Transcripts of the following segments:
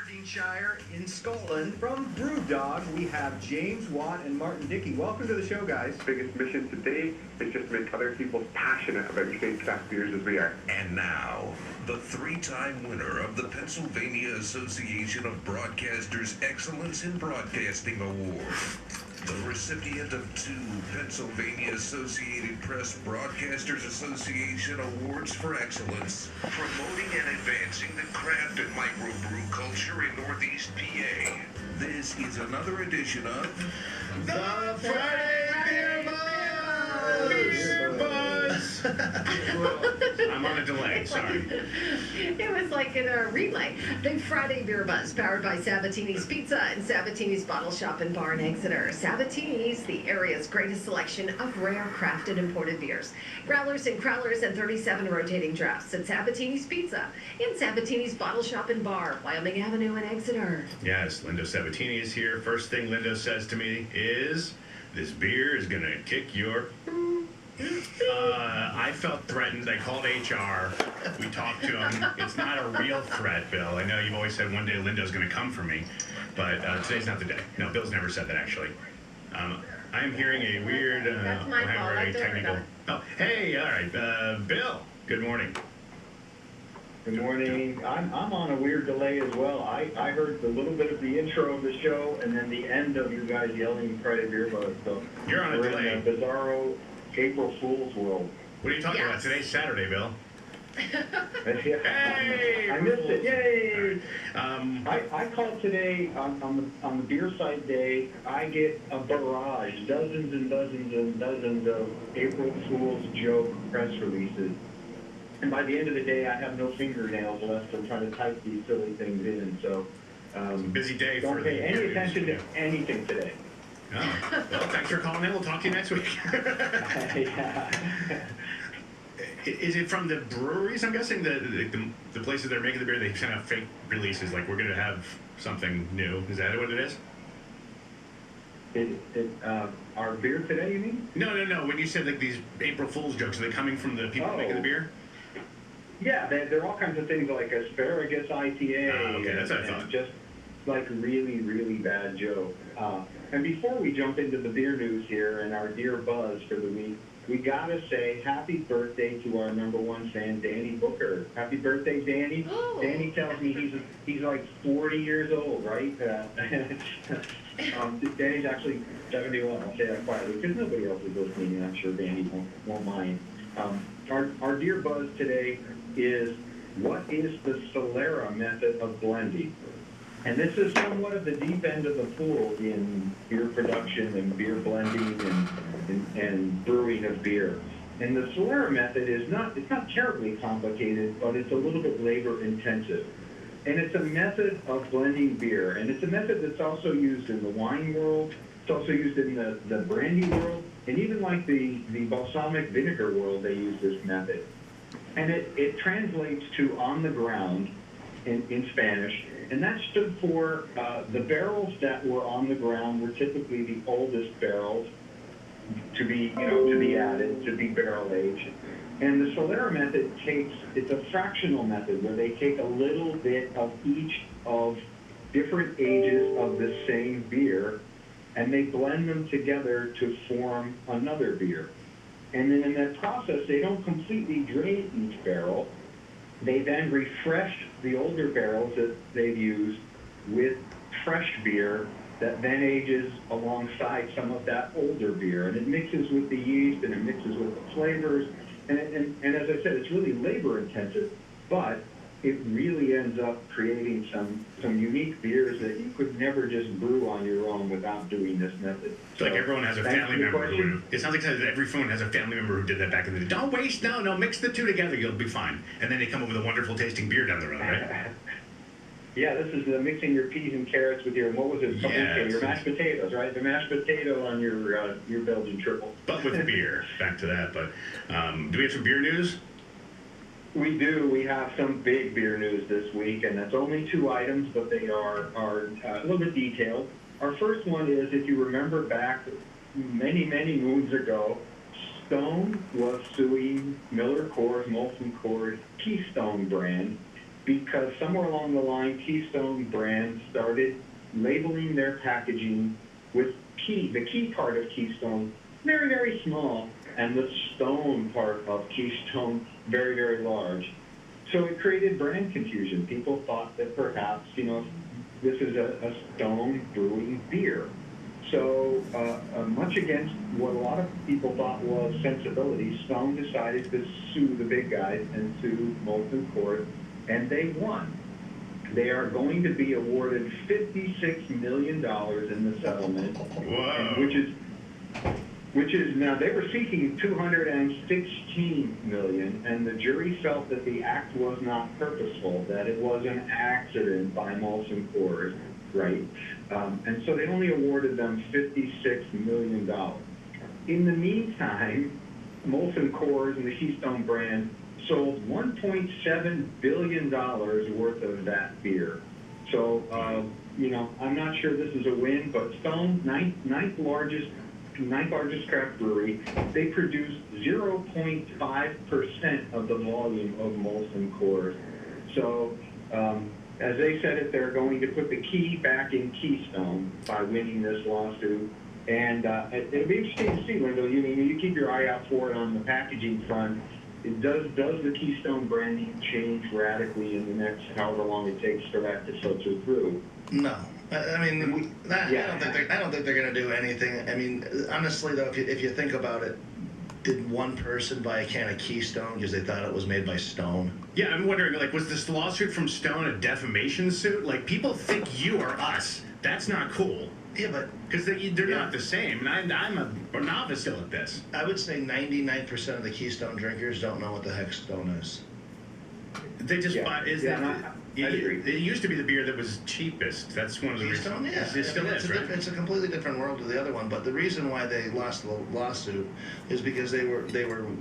Aberdeenshire in Scotland. From Brewdog, we have James Watt and Martin Dickey. Welcome to the show, guys. Biggest mission today is just to make other people passionate about great craft beers as we are. And now, the three-time winner of the Pennsylvania Association of Broadcasters Excellence in Broadcasting Award, the recipient of 2 Pennsylvania Associated Press Broadcasters Association Awards for Excellence, promoting and advancing the craft and microbrew culture in Northeast PA. This is another edition of The Friday Beer Buzz! Beer Buzz! I'm on a delay, sorry. It was like in a relay. The Friday Beer Buzz, powered by Sabatini's Pizza and Sabatini's Bottle Shop and Bar in Exeter. Sabatini's, the area's greatest selection of rare crafted imported beers. Growlers and crowlers and 37 rotating drafts at Sabatini's Pizza in Sabatini's Bottle Shop and Bar, Wyoming Avenue in Exeter. Yes, Lindo Sabatini is here. First thing Lindo says to me is, this beer is gonna kick your... I felt threatened. I called HR. We talked to him. It's not a real threat, Bill. I know you've always said one day Lindo's going to come for me, but today's not the day. No, Bill's never said that, actually. I am hearing a weird, That's my fault. very technical... Oh, hey, all right. Bill, good morning. Good morning. I'm on a weird delay as well. I heard a little bit of the intro of the show and then the end of you guys yelling Friday Beer Buzz. So You're on a delay. We're in the bizarro April Fool's world. What are you talking about? Today's Saturday, Bill. Hey! I missed it. Yay! I called today on the beer side day. I get a barrage, dozens and dozens and dozens of April Fool's joke press releases. And by the end of the day, I have no fingernails left to try to type these silly things in. So, busy day for don't pay any attention to anything today. Oh, well, thanks for calling in. We'll talk to you next week. Yeah. Is it from the breweries? I'm guessing the places that are making the beer, they send out fake releases, like we're going to have something new. Is that what it is? Our beer today, you mean? No. When you said like these April Fool's jokes, are they coming from the people making the beer? Yeah, there are all kinds of things like asparagus IPA. Oh, okay, that's what I thought. Just like really, really bad joke. And before we jump into the beer news here and our Dear Buzz for the week, we gotta say happy birthday to our '1 fan, Danny Booker. Happy birthday, Danny. Oh. Danny tells me he's like 40 years old, right? Danny's actually 71. I'll say that quietly because nobody else is listening, and I'm sure Danny won't mind. Our Dear Buzz today is, what is the Solera method of blending? And this is somewhat of the deep end of the pool in beer production and beer blending and brewing of beer. And the Solera method it's not terribly complicated, but it's a little bit labor intensive. And it's a method of blending beer. And it's a method that's also used in the wine world. It's also used in the brandy world. And even like the balsamic vinegar world, they use this method. And it translates to on the ground in Spanish. And that stood for the barrels that were on the ground were typically the oldest barrels to be added, to be barrel aged. And the Solera method it's a fractional method where they take a little bit of each of different ages of the same beer and they blend them together to form another beer. And then in that process, they don't completely drain each barrel. They then refresh the older barrels that they've used with fresh beer that then ages alongside some of that older beer. And it mixes with the yeast and it mixes with the flavors. And as I said, it's really labor intensive, but it really ends up creating some unique beers that you could never just brew on your own without doing this method. It's like everyone has a family member who... It sounds like everyone has a family member who did that back in the day. Don't waste, no, mix the two together, you'll be fine. And then they come up with a wonderful tasting beer down the road, right? Yeah, this is mixing your peas and carrots with your, what was it? Your mashed potatoes, right? The mashed potato on your Belgian triple. But with beer, back to that. But do we have some beer news? We do. We have some big beer news this week, and that's only 2 items, but they are a little bit detailed. Our first one is, if you remember back many, many moons ago, Stone was suing Miller Coors, Molson Coors, Keystone brand, because somewhere along the line, Keystone brand started labeling their packaging with the key part of Keystone, very, very small, and the stone part of Keystone, very, very large. So it created brand confusion. People thought that perhaps, this is a Stone brewing beer. So much against what a lot of people thought was sensibility, Stone decided to sue the big guys and sue Molson Coors, and they won. They are going to be awarded $56 million in the settlement, which is now they were seeking $216 million, and the jury felt that the act was not purposeful, that it was an accident by Molson Coors, right? And so they only awarded them $56 million. In the meantime, Molson Coors and the Keystone brand sold $1.7 billion worth of that beer. So, I'm not sure this is a win, but Stone, ninth largest craft brewery, they produce 0.5% of the volume of Molson Coors. So, as they said it, they're going to put the key back in Keystone by winning this lawsuit. And it'll be interesting to see, Linda. You keep your eye out for it on the packaging front. Does the Keystone branding change radically in the next however long it takes for that to filter through? No. I mean, I don't think they're going to do anything. I mean, honestly, though, if you think about it, did one person buy a can of Keystone because they thought it was made by Stone? Yeah, I'm wondering, was this lawsuit from Stone a defamation suit? People think you are us. That's not cool. Yeah, but... Because they're not the same, and I'm a novice still at this. I would say 99% of the Keystone drinkers don't know what the heck Stone is. They just buy... I agree. It used to be the beer that was cheapest. That's one of the Keystone, reasons. yeah. It still is, right? It's a completely different world to the other one, but the reason why they lost the lawsuit is because they were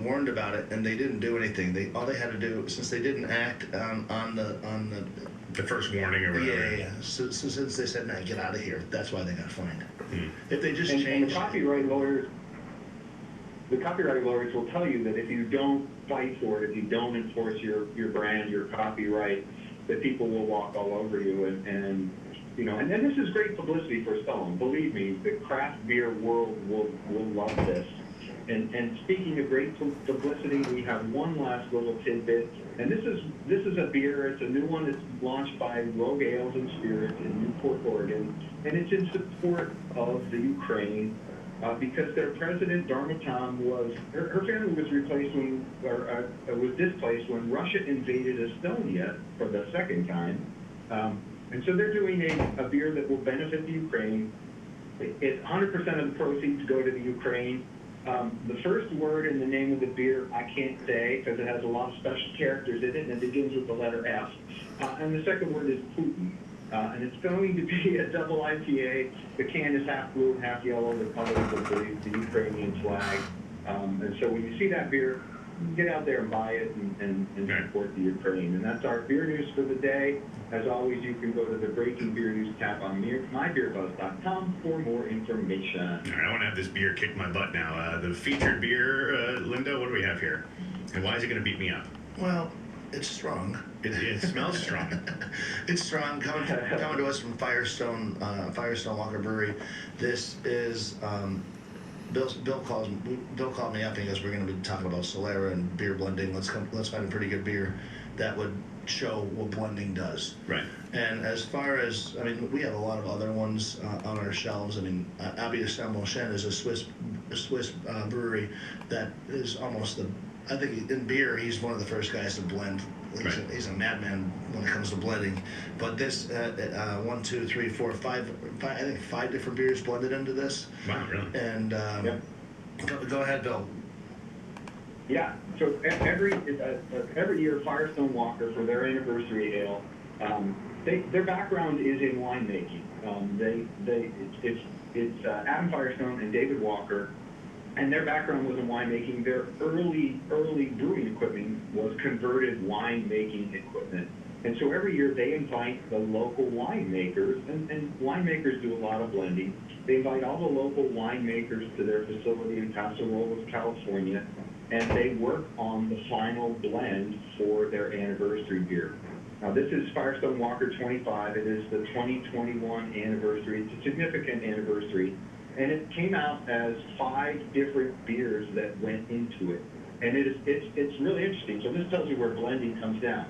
warned about it and they didn't do anything. All they had to do, since they didn't act on the first warning or whatever. Yeah. So since they said, "Nah, get out of here," that's why they got fined. If they just and changed, the copyright lawyers will tell you that if you don't fight for it, if you don't enforce your brand, your copyright, that people will walk all over you, and this is great publicity for Stone. Believe me, the craft beer world will love this. And speaking of great publicity, we have one last little tidbit, and this is a beer. It's a new one that's launched by Rogue Ales and Spirits in Newport, Oregon, and it's in support of the Ukraine. Because their president, Darmatom, her family was was displaced when Russia invaded Estonia for the second time. And so they're doing a beer that will benefit the Ukraine. 100% of the proceeds go to the Ukraine. The first word in the name of the beer I can't say because it has a lot of special characters in it, and it begins with the letter F. And the second word is Putin. And it's going to be a double IPA. The can is half blue and half yellow, the colors of the Ukrainian flag. And so when you see that beer, get out there and buy it and support the Ukraine. And that's our beer news for the day. As always, you can go to the Breaking Beer News tab on mybeerbuzz.com for more information. All right, I want to have this beer kick my butt now. The featured beer, Linda, what do we have here? And why is it going to beat me up? well, it's strong. It smells strong. It's strong. Coming to us from Firestone Walker Brewery. This is Bill called me up and he goes, "We're going to be talking about Solera and beer blending. Let's find a pretty good beer that would show what blending does." Right. And as far as, I mean, we have a lot of other ones on our shelves. I mean, Abbey Saint-Monchin is a Swiss brewery that is almost I think in beer, he's one of the first guys to blend. He's a madman when it comes to blending. But this, 1, 2, 3, 4, 5, I think 5 different beers blended into this. Wow, really? And go ahead, Bill. Yeah. So every year, Firestone Walker, for their anniversary ale, their background is in winemaking. It's Adam Firestone and David Walker. And their background was in winemaking. Their early brewing equipment was converted winemaking equipment. And so every year they invite the local winemakers, and winemakers do a lot of blending. They invite all the local winemakers to their facility in Paso Robles, California, and they work on the final blend for their anniversary beer. Now, this is Firestone Walker 25. It is the 2021 anniversary. It's a significant anniversary. And it came out as 5 different beers that went into it. And it's really interesting. So this tells you where blending comes down.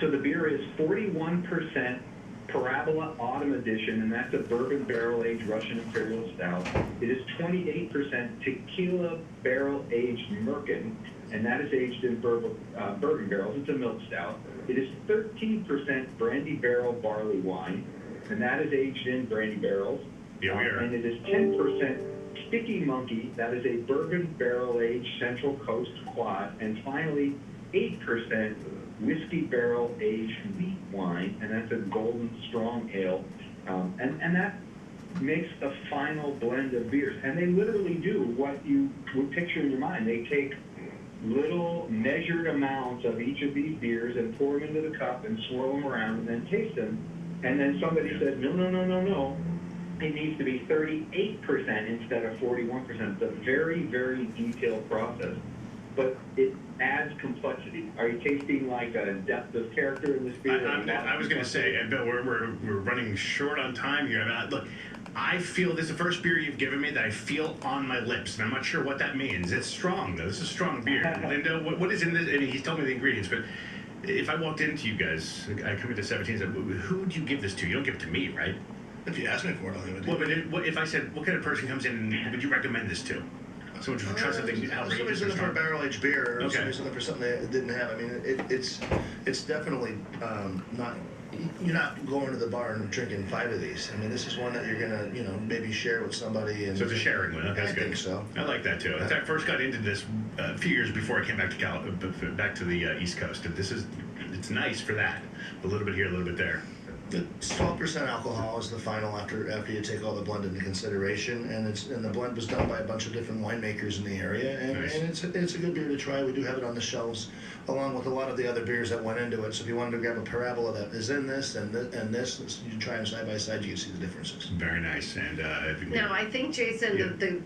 So the beer is 41% Parabola Autumn Edition, and that's a bourbon barrel-aged Russian Imperial Stout. It is 28% Tequila Barrel-Aged Merkin, and that is aged in bourbon barrels. It's a milk stout. It is 13% Brandy Barrel Barley Wine, and that is aged in brandy barrels. Yeah, we are. And it is 10% Sticky Monkey, that is a bourbon barrel-aged Central Coast Quad, and finally 8% Whiskey Barrel-Aged Wheat Wine, and that's a Golden Strong Ale, and that makes a final blend of beers. And they literally do what you would picture in your mind. They take little measured amounts of each of these beers and pour them into the cup and swirl them around and then taste them. And then somebody said, no. It needs to be 38% instead of 41%. It's a very, very detailed process, but it adds complexity. Are you tasting like a depth of character in this beer? I was going to say, and Bill, we're running short on time here. Look, I feel this is the first beer you've given me that I feel on my lips, and I'm not sure what that means. It's strong, though. This is strong beer. Linda, what is in this? I mean, he's told me the ingredients, but if I walked into you guys, I come into 17, who would you give this to? You don't give it to me, right? If you ask me for it, I'll give it to you. Well, but if I said, what kind of person comes in, would you recommend this to? Someone who tries something outrageous. Somebody's looking for a barrel-aged beer, or okay. somebody's looking for something they didn't have. I mean, it's definitely not. You're not going to the bar and drinking 5 of these. I mean, this is one that you're gonna, maybe share with somebody. And so it's a sharing one. That's good. I think so. I like that too. I first got into this a few years before I came back to back to the East Coast. It's nice for that. A little bit here, a little bit there. It's 12% alcohol is the final after you take all the blend into consideration, and the blend was done by a bunch of different winemakers in the area, and, nice. and it's a good beer to try. We do have it on the shelves, along with a lot of the other beers that went into it. So if you wanted to grab a Parabola that is in this and this, you try them side by side, you can see the differences. Very nice. And now I think, Jason, Yeah.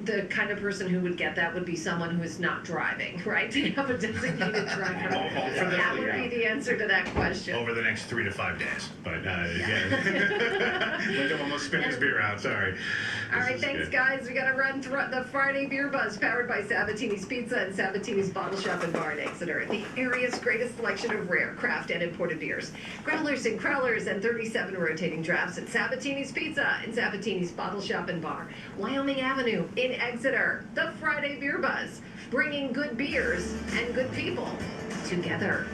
the kind of person who would get that would be someone who is not driving, right? To have a designated driver. That would be the answer to that question. over the next 3 to 5 days. But yeah. Linda almost spit his beer out. Sorry. All right, This is thanks, good. guys. We got to run through the Friday Beer Buzz, powered by Sabatini's Pizza and Sabatini's Bottle Shop and Bar in Exeter. The area's greatest selection of rare, craft, and imported beers. Growlers and crowlers and 37 rotating drafts at Sabatini's Pizza and Sabatini's Bottle Shop and Bar. Wyoming Avenue in Exeter. The Friday Beer Buzz, bringing good beers and good people together.